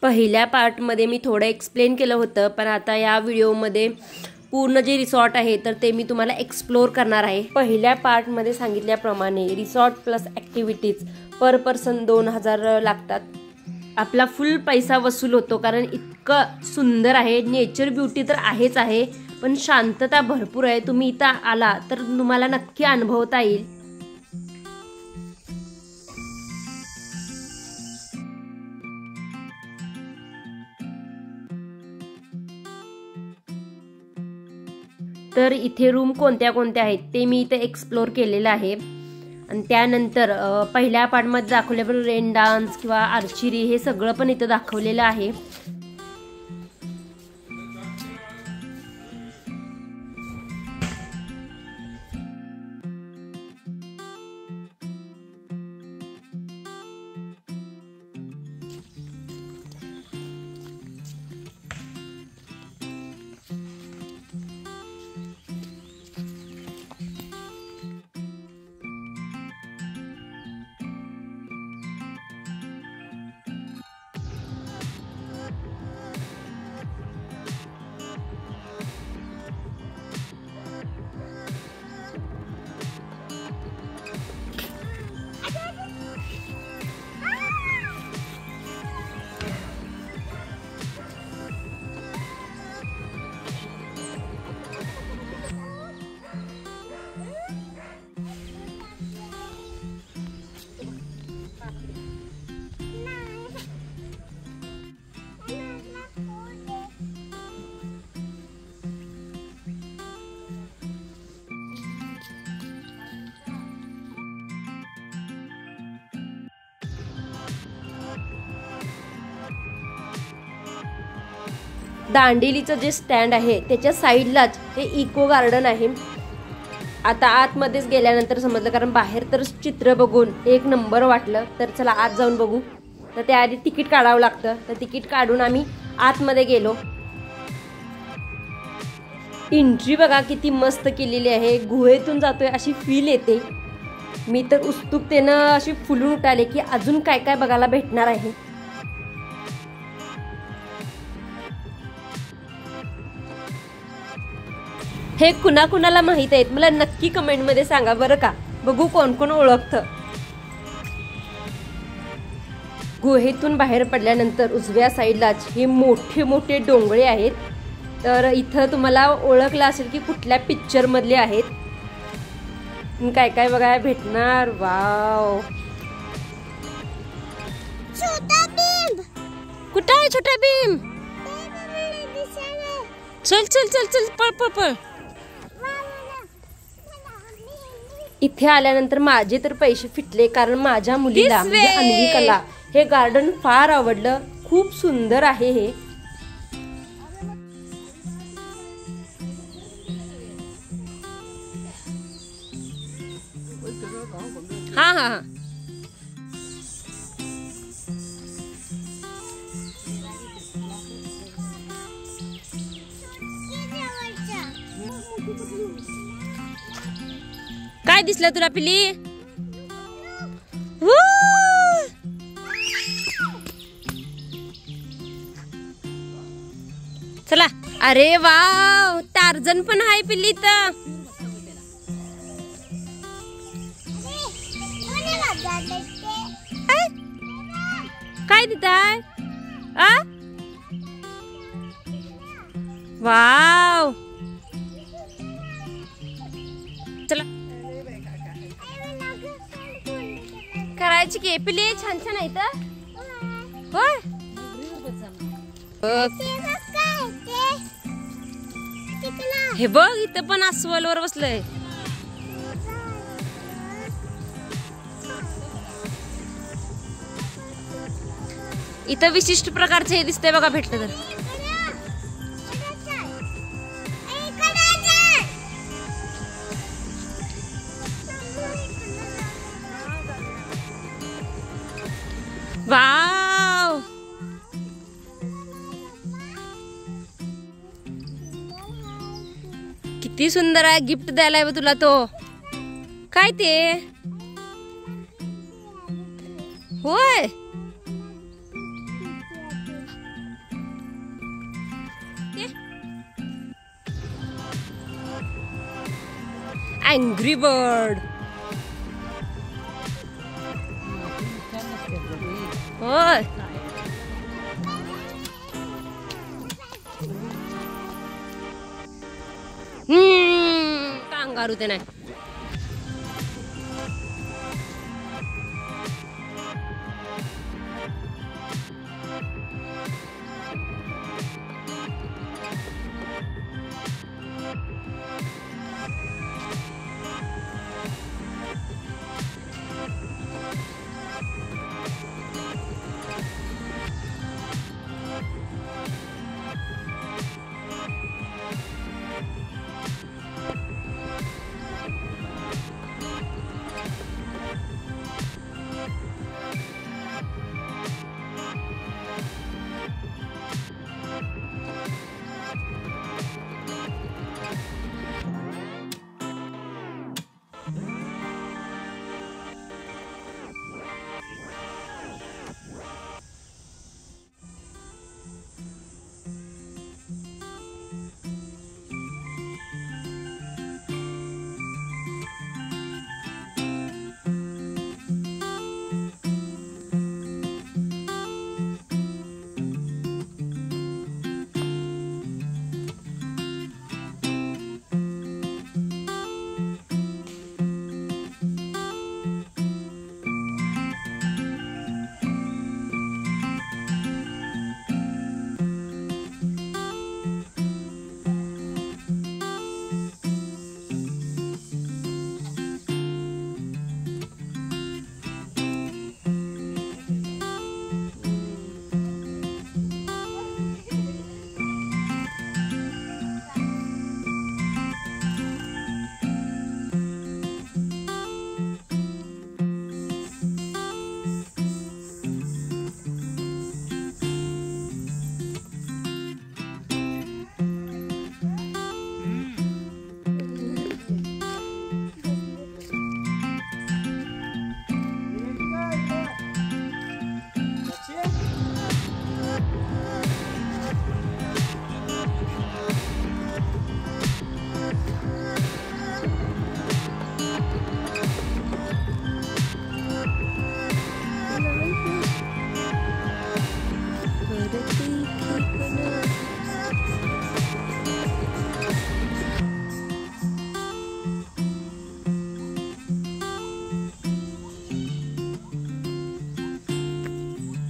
पहिल्या पार्टमध्ये मी थोडं एक्सप्लेन केलं होतं, पण आता या व्हिडिओमध्ये पूर्ण जे रिसॉर्ट आहे तर ते मी तुम्हाला एक्सप्लोर करणार आहे। पहिल्या पार्टमध्ये सांगितल्याप्रमाणे रिसॉर्ट प्लस ॲक्टिव्हिटीज पर पर्सन 2000 लागतात। आपला फुल पैसा वसूल होतो, कारण इतकं सुंदर आहे। नेचर ब्युटी तर आहेच आहे, पण शांतता भरपूर आहे। तुम्ही इथं आला तर तुम्हाला नक्की अनुभवता येईल। तर इथे रूम कोणत्या कोणत्या आहेत ते मी इथे एक्सप्लोर केलेलं आहे। आणि त्यानंतर पहिल्या पार्टमध्ये दाखवल्याप्रमाणे रेन डान्स किंवा आर्चरी हे सगळं पण इथे दाखवलेलं आहे। दांडेलीचं जे स्टँड आहे त्याच्या साईडलाच हे इको गार्डन आहे। आता आतमध्येच गेल्यानंतर समजलं, कारण बाहेर तर चित्र बघून एक नंबर वाटलं। तर चला आत जाऊन बघू। तर त्याआधी तिकीट काढावं लागतं, तर तिकीट काढून आम्ही आतमध्ये गेलो। एंट्री बघा किती मस्त केलेली आहे, गुहेतून जातोय अशी फील येते। मी तर उत्सुकतेनं अशी फुलून उठाले की अजून काय काय बघायला भेटणार आहे। हे कुणाकुणाला माहित आहेत मला नक्की कमेंट मध्ये सांगा बरं का, बघू कोण कोण ओळखतं। गुहेतून बाहेर पडल्यानंतर उजव्या साईडलाच हे मोठे मोठे डोंगरे आहेत। तर इथं तुम्हाला ओळखलं असेल की कुठल्या पिक्चर मधले आहेत। काय काय बघायला भेटणार, वाव। छोटा भीम कुठं आहे? छोटा भीम चल चल चल चल पळ पळ पळ। इथे आल्यानंतर माझे तर पैसे फिटले, कारण माझ्या मुलीला म्हणजे अन्विकाला हे गार्डन फार आवडलं। खूप सुंदर आहे हे। हा हा हा काय दिसलं तुला पिली? चला, अरे वाव, टार्झन पण आहे पिल्ली तर। काय देताय? वाव, चला करायची की पिल्ली, छान छान आहे तर। होय, हे बघ इथं पण अस्वलवर बसलंय। इथं विशिष्ट प्रकारचे हे दिसतंय बघा, भेटलं तर। वाव, किती सुंदर आहे। गिफ्ट द्यायला आहे तुला तो। काय ते? होय, अँग्री बर्ड. होय. कांगारू ते नाही.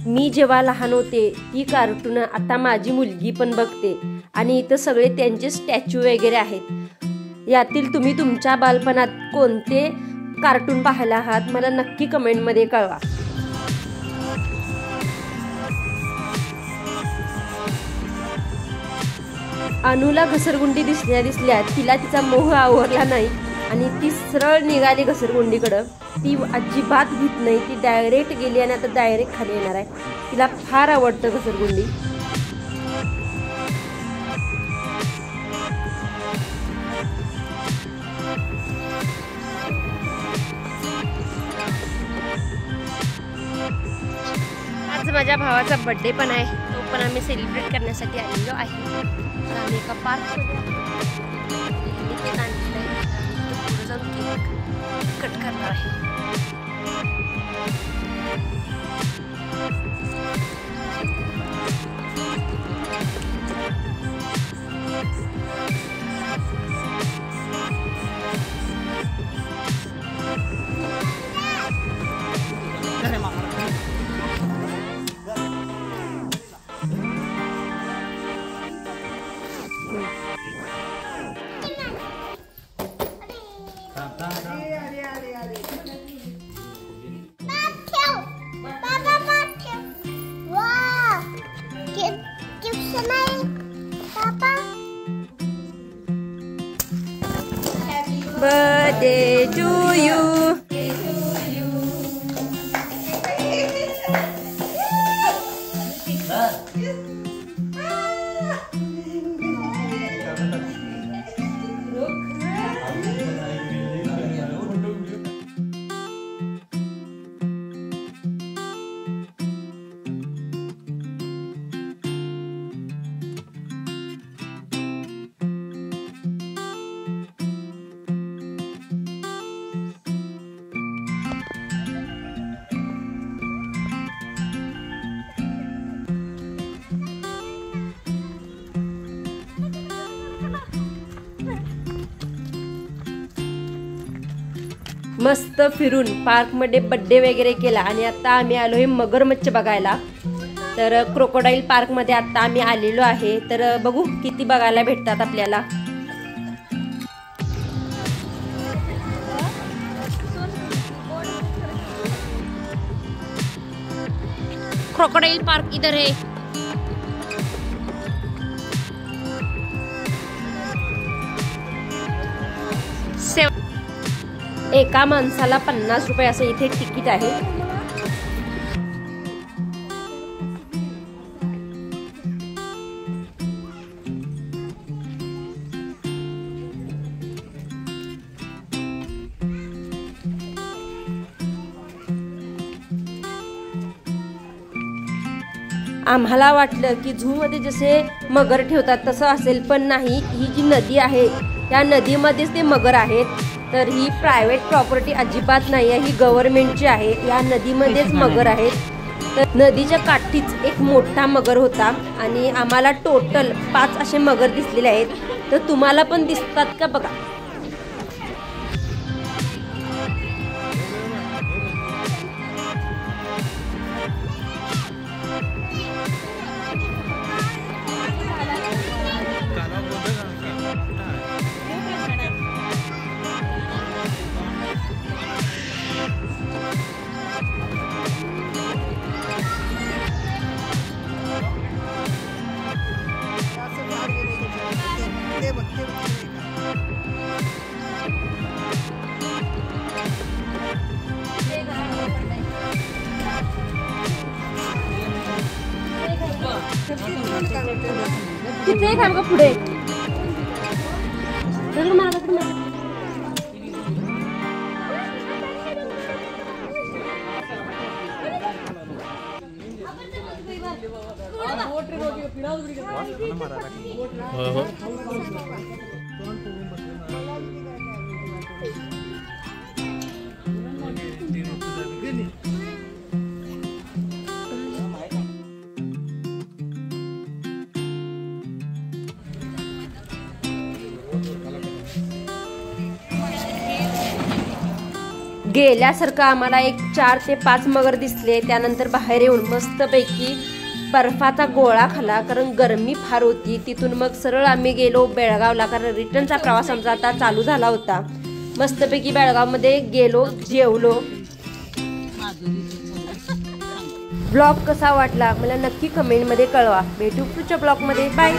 मी जेव्हा लहान होते ती कार्टून आता माझी मुलगी पण बघते आणि इथं सगळे त्यांचे स्टॅच्यू वगैरे आहेत. यातील तुम्ही तुमच्या बालपणात कोणते कार्टून पाहायला आहात मला नक्की कमेंटमध्ये कळवा. अनुला घसरगुंडी दिसल्या तिला तिचा मोह आवरला नाही आणि ती सरळ निघाली घसरगुंडीकडं. ती अजिबात भीत नाही, ती डायरेक्ट गेली आणि आता डायरेक्ट खाली येणार आहे. तिला फार आवडतं घसरगुंडी. आज माझ्या भावाचा बर्थडे पण आहे, तो पण आम्ही सेलिब्रेट करण्यासाठी आलेलो आहे. तर आम्ही एका पार्कमध्ये केक आणलेला आहे, पुढे जाऊन केक कट करणार आहे. Birthday to you. मस्त फिरून पार्कमध्ये बड्डे वगैरे केला आणि आता आम्ही आलो आहे मगरमच्छ बघायला. तर क्रोकोडाईल पार्कमध्ये आता आम्ही आलेलो आहे. तर बघू किती बघायला भेटतात आपल्याला. क्रोकोडाइल पार्क इधर है. एका माणसाला 50 रुपये असं इथे तिकीट आहे. आम्हाला वाटलं की झू मध्ये जसे मगर ठेवतात तसं असेल, पण नाही. ही जी नदी आहे त्या नदीमध्येच ते मगर आहेत. तर ही प्रायव्हेट प्रॉपर्टी अजिबात नाही आहे, ही गव्हर्नमेंटची आहे. या नदीमध्येच मगर आहेत. तर नदीच्या काठीच एक मोठा मगर होता आणि आम्हाला टोटल 5 असे मगर दिसलेले आहेत. तर तुम्हाला पण दिसतात का बघा. किती आहे का पुढे. गेल्यासारखं आम्हाला एक 4 ते 5 मगर दिसले. त्यानंतर बाहेर येऊन मस्तपैकी बर्फाचा गोळा खाला, कारण गरमी फार होती. तिथून मग सरळ आम्ही गेलो बेळगावला, कारण रिटर्नचा प्रवास आमचा आता चालू झाला होता. मस्तपैकी बेळगावमध्ये गेलो, जेवलो. ब्लॉग कसा वाटला मला नक्की कमेंटमध्ये कळवा. भेटू पुढच्या ब्लॉगमध्ये. बाय.